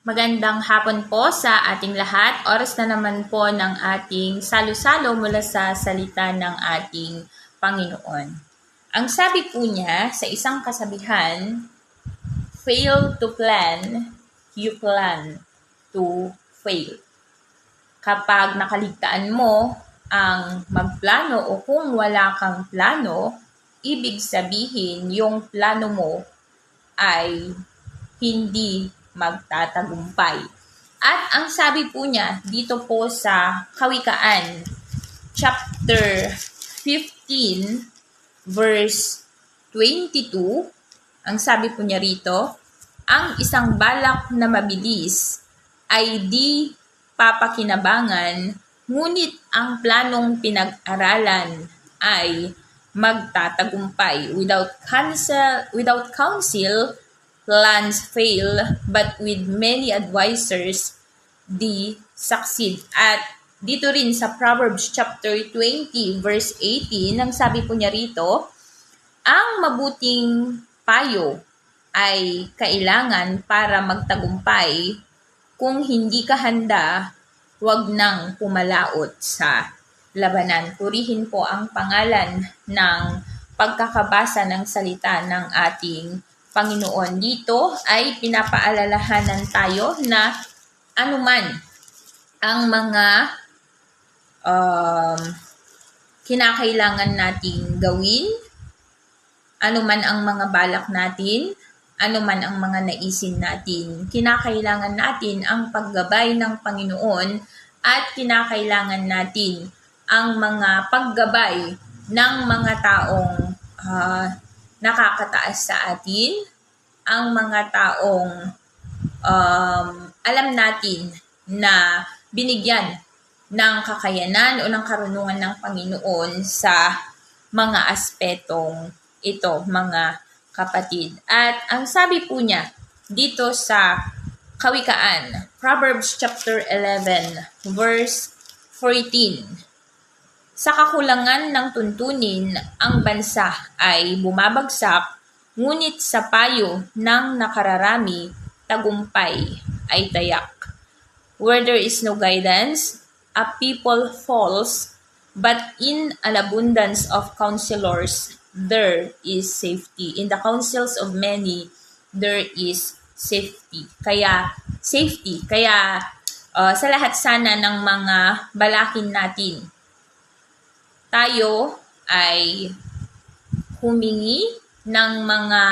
Magandang hapon po sa ating lahat. Oras na naman po ng ating salo-salo mula sa salita ng ating Panginoon. Ang sabi po niya sa isang kasabihan, fail to plan, you plan to fail. Kapag nakaligtaan mo ang magplano o kung wala kang plano, ibig sabihin yung plano mo ay hindi magtatagumpay. At ang sabi po niya dito po sa Kawikaan, chapter 15, verse 22, ang sabi po niya rito, ang isang balak na mabilis ay di papakinabangan, ngunit ang planong pinag-aralan ay magtatagumpay. Without counsel, plans fail, but with many advisors, they succeed. At dito rin sa Proverbs chapter 20, verse 18, ang sabi po niya rito, ang mabuting payo ay kailangan para magtagumpay. Kung hindi ka handa, huwag nang pumalaot sa labanan. Purihin po ang pangalan ng pagkakabasa ng salita ng ating Panginoon. Dito ay pinapaalalahanan tayo na anuman ang mga kinakailangan nating gawin, anuman ang mga balak natin, anuman ang mga naisin natin, kinakailangan natin ang paggabay ng Panginoon at kinakailangan natin ang mga paggabay ng mga taong nakakataas sa atin, ang mga taong alam natin na binigyan ng kakayanan o ng karunungan ng Panginoon sa mga aspetong ito, mga kapatid. At ang sabi po niya dito sa Kawikaan, Proverbs chapter 11, verse 14, sa kakulangan ng tuntunin, ang bansa ay bumabagsak, ngunit sa payo ng nakararami, tagumpay ay tayak. Where there is no guidance, a people falls, but in an abundance of counselors, there is safety. In the counsels of many, there is safety. Kaya sa lahat sana ng mga balakin natin, tayo ay humingi ng mga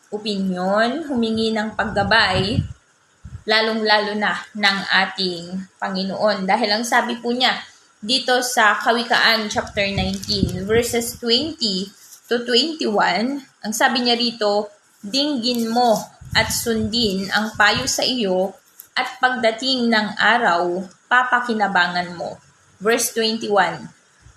opinyon, humingi ng paggabay, lalong-lalo na ng ating Panginoon. Dahil ang sabi po niya dito sa Kawikaan chapter 19, verses 20 to 21, ang sabi niya rito, dinggin mo at sundin ang payo sa iyo at pagdating ng araw, papakinabangan mo. Verse 21,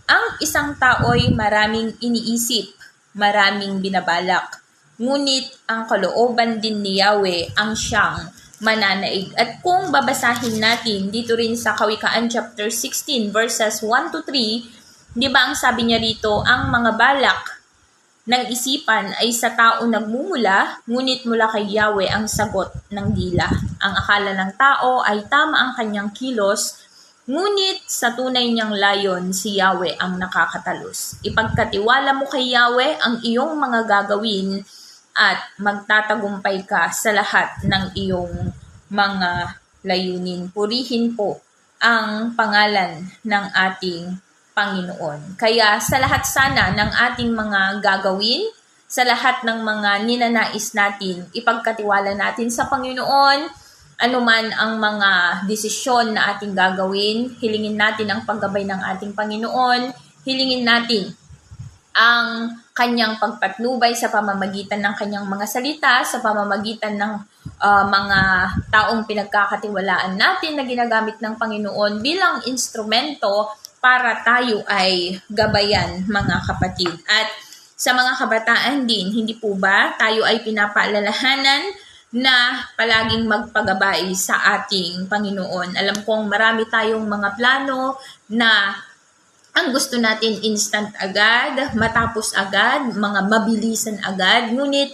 ang isang tao'y maraming iniisip, maraming binabalak, ngunit ang kalooban din ni Yahweh ang siyang mananaig. At kung babasahin natin dito rin sa Kawikaan chapter 16 verses 1 to 3, di ba ang sabi niya rito, ang mga balak ng isipan ay sa tao nagmumula, ngunit mula kay Yahweh ang sagot ng dila. Ang akala ng tao ay tama ang kanyang kilos, ngunit sa tunay niyang layon, si Yahweh ang nakakatalos. Ipagkatiwala mo kay Yahweh ang iyong mga gagawin at magtatagumpay ka sa lahat ng iyong mga layunin. Purihin po ang pangalan ng ating Panginoon. Kaya sa lahat sana ng ating mga gagawin, sa lahat ng mga ninanais natin, ipagkatiwala natin sa Panginoon, anuman ang mga desisyon na ating gagawin, hilingin natin ang paggabay ng ating Panginoon, hilingin natin ang kanyang pagpatnubay sa pamamagitan ng kanyang mga salita, sa pamamagitan ng mga taong pinagkakatiwalaan natin na ginagamit ng Panginoon bilang instrumento para tayo ay gabayan, mga kapatid. At sa mga kabataan din, hindi po ba tayo ay pinapaalalahanan na palaging magpagabay sa ating Panginoon? Alam kong marami tayong mga plano na ang gusto natin instant agad, matapos agad, mga mabilisan agad. Ngunit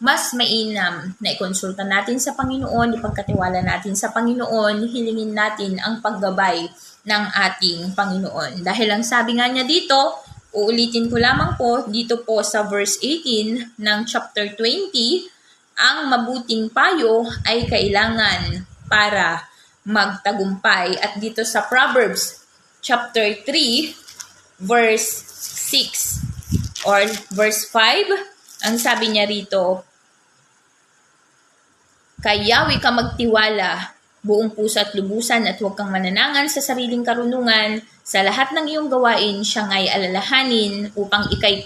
mas mainam na ikonsulta natin sa Panginoon, ipagkatiwala natin sa Panginoon, hilingin natin ang paggabay ng ating Panginoon. Dahil ang sabi nga niya dito, uulitin ko lamang po, dito po sa verse 18 ng chapter 20, ang mabuting payo ay kailangan para magtagumpay. At dito sa Proverbs chapter 3, verse 6 or verse 5, ang sabi niya rito, kay Yahweh ka magtiwala, buong puso at lubusan at huwag kang mananangan sa sariling karunungan. Sa lahat ng iyong gawain, siya nga'y alalahanin upang ikay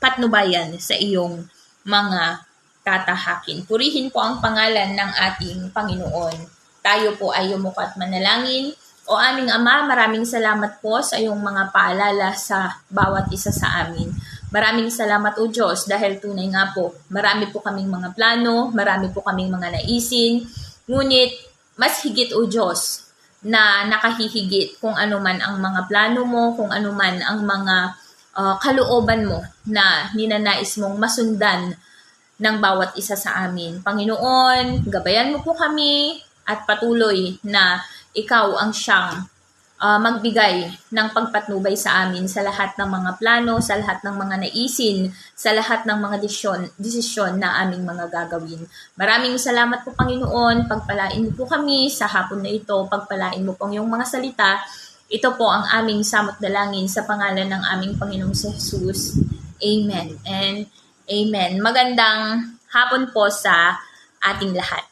patnubayan sa iyong mga tatahakin. Purihin po ang pangalan ng ating Panginoon. Tayo po ay yumuko at manalangin. O aming Ama, maraming salamat po sa iyong mga paalala sa bawat isa sa amin. Maraming salamat o Diyos dahil tunay nga po, marami po kaming mga plano, marami po kaming mga naisin, ngunit mas higit o Diyos na nakahihigit kung ano man ang mga plano mo, kung ano man ang mga kalooban mo na ninanais mong masundan ng bawat isa sa amin. Panginoon, gabayan mo po kami at patuloy na ikaw ang siyang magbigay ng pagpatnubay sa amin sa lahat ng mga plano, sa lahat ng mga naisin, sa lahat ng mga desisyon na aming mga gagawin. Maraming salamat po Panginoon, pagpalain mo po kami sa hapon na ito, pagpalain mo po yung mga salita. Ito po ang aming samot dalangin sa pangalan ng aming Panginoong Jesus. Amen and Amen. Magandang hapon po sa ating lahat.